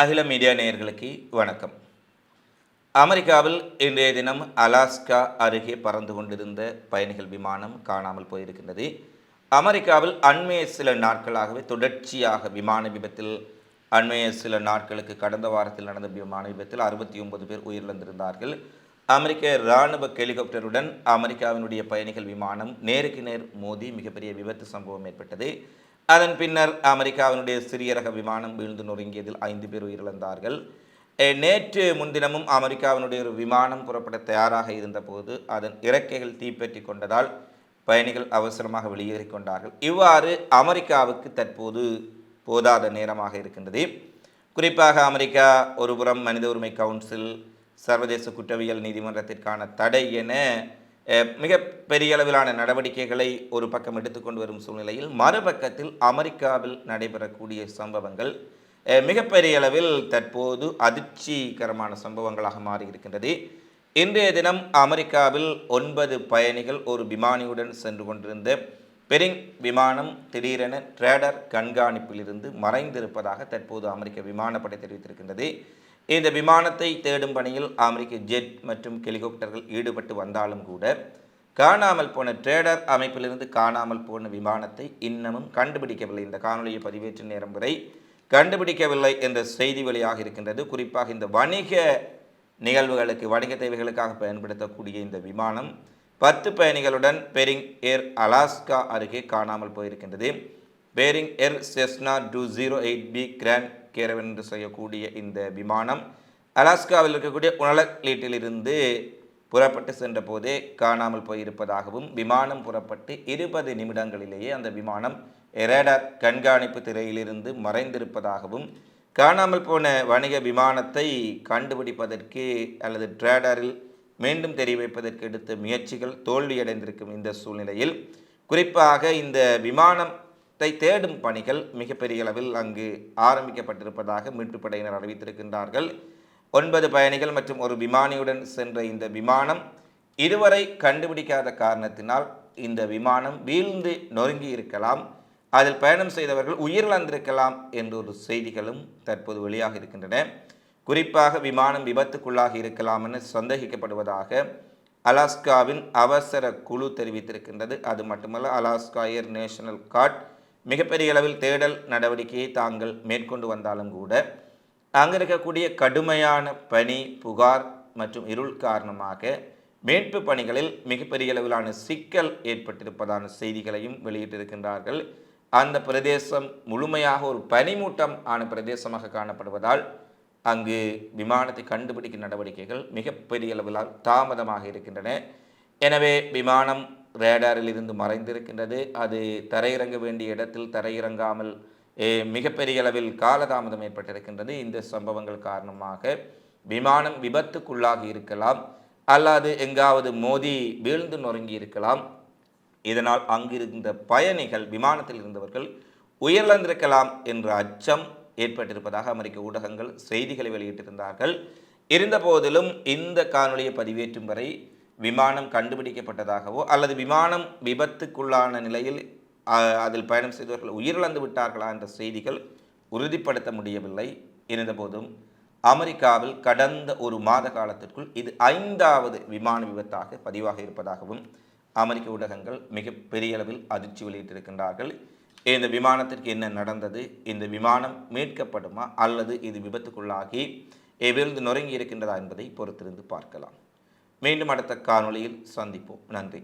அகில மீடியா நேயர்களுக்கு வணக்கம். அமெரிக்காவில் இன்றைய தினம் அலாஸ்கா அருகே பறந்து கொண்டிருந்த பயணிகள் விமானம் காணாமல் போயிருக்கின்றது. அமெரிக்காவில் அண்மைய சில நாட்களாகவே தொடர்ச்சியாக விமான விபத்தில் அண்மைய சில நாட்களுக்கு கடந்த வாரத்தில் நடந்த விமான விபத்தில் 69 பேர் உயிரிழந்திருந்தார்கள். அமெரிக்க இராணுவ ஹெலிகாப்டருடன் அமெரிக்காவினுடைய பயணிகள் விமானம் நேருக்கு நேர் மோதி மிகப்பெரிய விபத்து சம்பவம் ஏற்பட்டது. அதன் பின்னர் அமெரிக்காவினுடைய சிறிய ரக விமானம் வீழ்ந்து நொறுங்கியதில் 5 பேர் உயிரிழந்தார்கள். நேற்று முன்தினமும் அமெரிக்காவினுடைய ஒரு விமானம் புறப்பட தயாராக இருந்தபோது அதன் இறக்கைகள் தீப்பற்றி கொண்டதால் பயணிகள் அவசரமாக வெளியேறி கொண்டார்கள். இவ்வாறு அமெரிக்காவுக்கு தற்போது போதாத நேரமாக இருக்கின்றது. குறிப்பாக அமெரிக்கா ஒருபுறம் மனித உரிமை கவுன்சில், சர்வதேச குற்றவியல் நீதிமன்றத்திற்கான தடை என மிக பெரிய அளவிலான நடவடிக்கைகளை ஒரு பக்கம் எடுத்துக்கொண்டு வரும் சூழ்நிலையில், மறுபக்கத்தில் அமெரிக்காவில் நடைபெறக்கூடிய சம்பவங்கள் மிகப்பெரிய அளவில் தற்போது அதிர்ச்சிகரமான சம்பவங்களாக மாறியிருக்கின்றது. இன்றைய தினம் அமெரிக்காவில் 9 பயணிகள் ஒரு விமானியுடன் சென்று கொண்டிருந்த பெரிங் விமானம் திடீரென ரேடார் கண்காணிப்பிலிருந்து மறைந்திருப்பதாக தற்போது அமெரிக்க விமானப்படை தெரிவித்திருக்கின்றது. இந்த விமானத்தை தேடும் பணியில் அமெரிக்க ஜெட் மற்றும் ஹெலிகாப்டர்கள் ஈடுபட்டு வந்தாலும் கூட காணாமல் போன ரேடார் அமைப்பிலிருந்து காணாமல் போன விமானத்தை இன்னமும் கண்டுபிடிக்கவில்லை. இந்த காணொலியை பதிவேற்றும் நேரம் வரை கண்டுபிடிக்கவில்லை என்ற செய்தி வெளியாக இருக்கின்றது. குறிப்பாக இந்த வணிக நிகழ்வுகளுக்கு, வணிக தேவைகளுக்காக பயன்படுத்தக்கூடிய இந்த விமானம் 10 பயணிகளுடன் பெரிங் ஏர் அலாஸ்கா அருகே காணாமல் போயிருக்கின்றது. பெரிங் ஏர் செஸ்னா 208B கிராண்ட் கேரவன் என்று செய்யக்கூடிய இந்த விமானம் அலாஸ்காவில் இருக்கக்கூடிய உணலக்லீட்டிலிருந்து புறப்பட்டு சென்ற போதே காணாமல் போயிருப்பதாகவும், விமானம் புறப்பட்டு 20 நிமிடங்களிலேயே அந்த விமானம் ரேடார் கண்காணிப்பு திரையிலிருந்து மறைந்திருப்பதாகவும், காணாமல் போன வணிக விமானத்தை கண்டுபிடிப்பதற்கு அல்லது ரேடாரில் மீண்டும் தெரிவிப்பதற்கு எடுத்த முயற்சிகள் தோல்வியடைந்திருக்கும் இந்த சூழ்நிலையில், குறிப்பாக இந்த விமானத்தை தேடும் பணிகள் மிகப்பெரிய அளவில் அங்கு ஆரம்பிக்கப்பட்டிருப்பதாக மீட்புப்படையினர் அறிவித்திருக்கின்றார்கள். 9 பயணிகள் மற்றும் ஒரு விமானியுடன் சென்ற இந்த விமானம் இதுவரை கண்டுபிடிக்காத காரணத்தினால் இந்த விமானம் வீழ்ந்து நொறுங்கி இருக்கலாம், அதில் பயணம் செய்தவர்கள் உயிரிழந்திருக்கலாம் என்ற ஒரு செய்திகளும் தற்போது வெளியாக இருக்கின்றன. குறிப்பாக விமானம் விபத்துக்குள்ளாகி இருக்கலாம் என சந்தேகிக்கப்படுவதாக அலாஸ்காவின் அவசர குழு தெரிவித்திருக்கின்றது. அது மட்டுமல்ல, அலாஸ்கா ஏர் நேஷனல் கார்ட் மிகப்பெரிய அளவில் தேடல் நடவடிக்கையை தாங்கள் மேற்கொண்டு வந்தாலும் கூட அங்கே இருக்கக்கூடிய கடுமையான பனி, புகார் மற்றும் இருள் காரணமாக மீட்பு பணிகளில் மிகப்பெரிய அளவிலான சிக்கல் ஏற்பட்டிருப்பதான செய்திகளையும் வெளியிட்டிருக்கின்றார்கள். அந்த பிரதேசம் முழுமையாக ஒரு பனிமூட்டம் ஆன பிரதேசமாக காணப்படுவதால் அங்கு விமானத்தை கண்டுபிடிக்கும் நடவடிக்கைகள் மிகப்பெரிய அளவிலால் தாமதமாக இருக்கின்றன. எனவே விமானம் ரேடாரில் இருந்து மறைந்திருக்கின்றது. அது தரையிறங்க வேண்டிய இடத்தில் தரையிறங்காமல் மிகப்பெரிய அளவில் காலதாமதம் ஏற்பட்டிருக்கின்றது. இந்த சம்பவங்கள் காரணமாக விமானம் விபத்துக்குள்ளாகி இருக்கலாம், அல்லது எங்காவது மோதி வீழ்ந்து நொறுங்கி இருக்கலாம். இதனால் அங்கிருந்த பயணிகள், விமானத்தில் இருந்தவர்கள் உயிரிழந்திருக்கலாம் என்ற அச்சம் ஏற்பட்டிருப்பதாக அமெரிக்க ஊடகங்கள் செய்திகளை வெளியிட்டிருந்தார்கள். இருந்த போதிலும் இந்த காணொலியை பதிவேற்றும் வரை விமானம் கண்டுபிடிக்கப்பட்டதாகவோ அல்லது விமானம் விபத்துக்குள்ளான நிலையில் அதில் பயணம் செய்தவர்கள் உயிரிழந்து விட்டார்களா என்ற செய்திகள் உறுதிப்படுத்த முடியவில்லை. இருந்தபோதும் அமெரிக்காவில் கடந்த ஒரு மாத காலத்திற்குள் இது 5வது விமான விபத்தாக பதிவாக இருப்பதாகவும் அமெரிக்க ஊடகங்கள் மிக பெரிய அளவில் அதிர்ச்சி வெளியிட்டிருக்கின்றார்கள். இந்த விமானத்திற்கு என்ன நடந்தது, இந்த விமானம் மீட்கப்படுமா அல்லது இது விபத்துக்குள்ளாகி வீழ்ந்து நொறுங்கி இருக்கின்றதா என்பதை பொறுத்திருந்து பார்க்கலாம். மீண்டும் அடுத்த காணொளியில் சந்திப்போம். நன்றி.